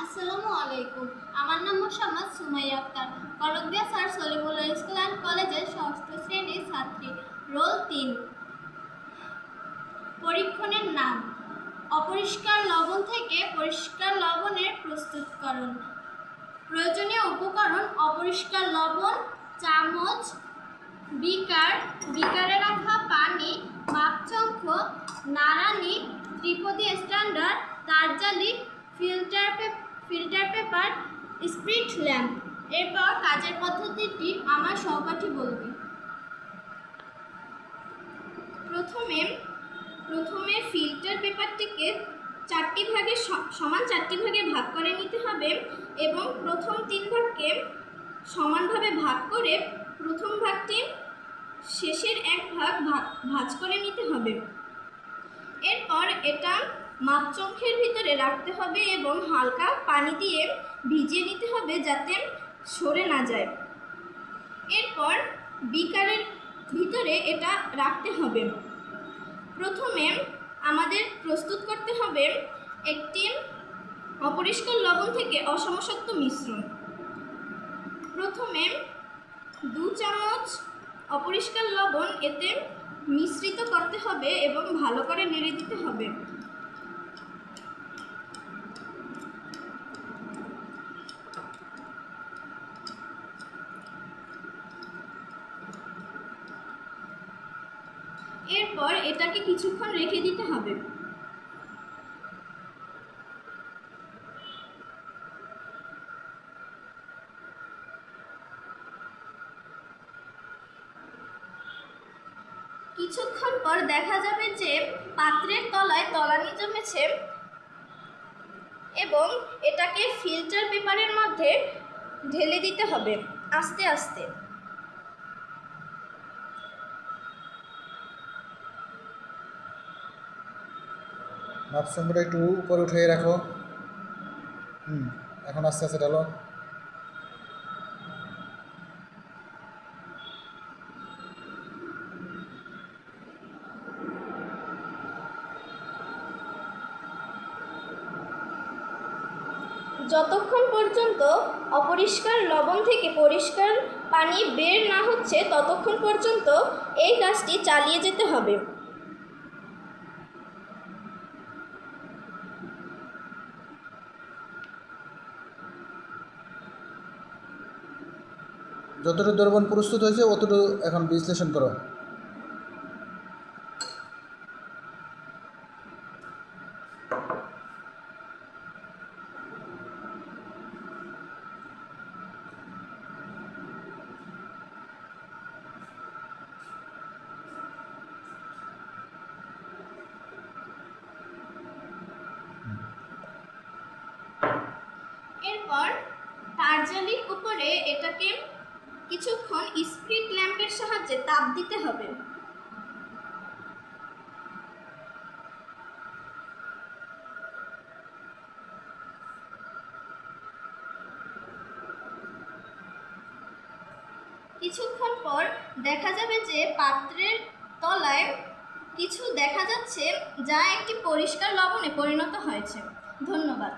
আসসালামু আলাইকুম। আমার নাম Mohammad Sumaiya Akter. Korkodia sir Salimullah school and কলেজের ষষ্ঠ শ্রেণীর ছাত্রী। রোল 3। পরীক্ষণের নাম: অপরিষ্কার লবণ থেকে পরিষ্কার লবণের প্রস্তুতকরণ। প্রয়োজনীয় উপকরণ: অপরিষ্কার লবণ, চামচ, বিকারে রাখা পানি, মাপচঙ্ক, নাড়ানি, ত্রিপদী স্ট্যান্ডার্ড, তারজালি, ফিল্টার পেপার, স্পিরিট ল্যাম্প। এরপর কাজের পদ্ধতিটি আমার সহপাঠী বলবে। প্রথমে ফিল্টার পেপারটিকে সমান চারটি ভাগে ভাগ করে নিতে হবে এবং প্রথম 3 ভাগকে সমানভাবে ভাগ করে প্রথম ভাগটি শেষের 1 ভাগ ভাঁজ করে নিতে হবে। এরপর এটা মাপচঙ্কের ভিতরে রাখতে হবে এবং হালকা পানি দিয়ে ভিজিয়ে নিতে হবে যাতে সরে না যায়। এরপর বিকারের ভিতরে এটা রাখতে হবে। প্রথমে আমাদের প্রস্তুত করতে হবে একটি অপরিষ্কার লবণ থেকে অসমশক্ত মিশ্রণ। প্রথমে 2 চামচ অপরিষ্কার লবণ এতে মিশ্রিত করতে হবে এবং ভালো করে নেড়ে দিতে হবে। এরপর এটাকে কিছুক্ষণ রেখে দিতে হবে। কিছুক্ষণ পর দেখা যাবে যে পাত্রের তলায় তলানি জমেছে এবং এটাকে ফিল্টার পেপারের মধ্যে ঢেলে দিতে হবে আস্তে আস্তে। মাপসংখ্যাটা একটু উপরে উঠিয়ে রাখো। এখন আস্তে আস্তে ঢালো। যতক্ষণ পর্যন্ত অপরিষ্কার লবণ থেকে পরিষ্কার পানি বের না হচ্ছে ততক্ষণ পর্যন্ত এই কাজটি চালিয়ে যেতে হবে। যতটুকু দ্রবণ প্রস্তুত হয়েছে অতটুকু এখন বিশ্লেষণ করো। এরপর তারজালির উপরে এটাকে কিছুক্ষণ স্পিরিট ল্যাম্পের সাহায্যে তাপ দিতে হবে। কিছুক্ষণ পর দেখা যাবে যে পাত্রের তলায় কিছু দেখা যাচ্ছে যা একটি পরিষ্কার লবণে পরিণত হয়েছে। ধন্যবাদ।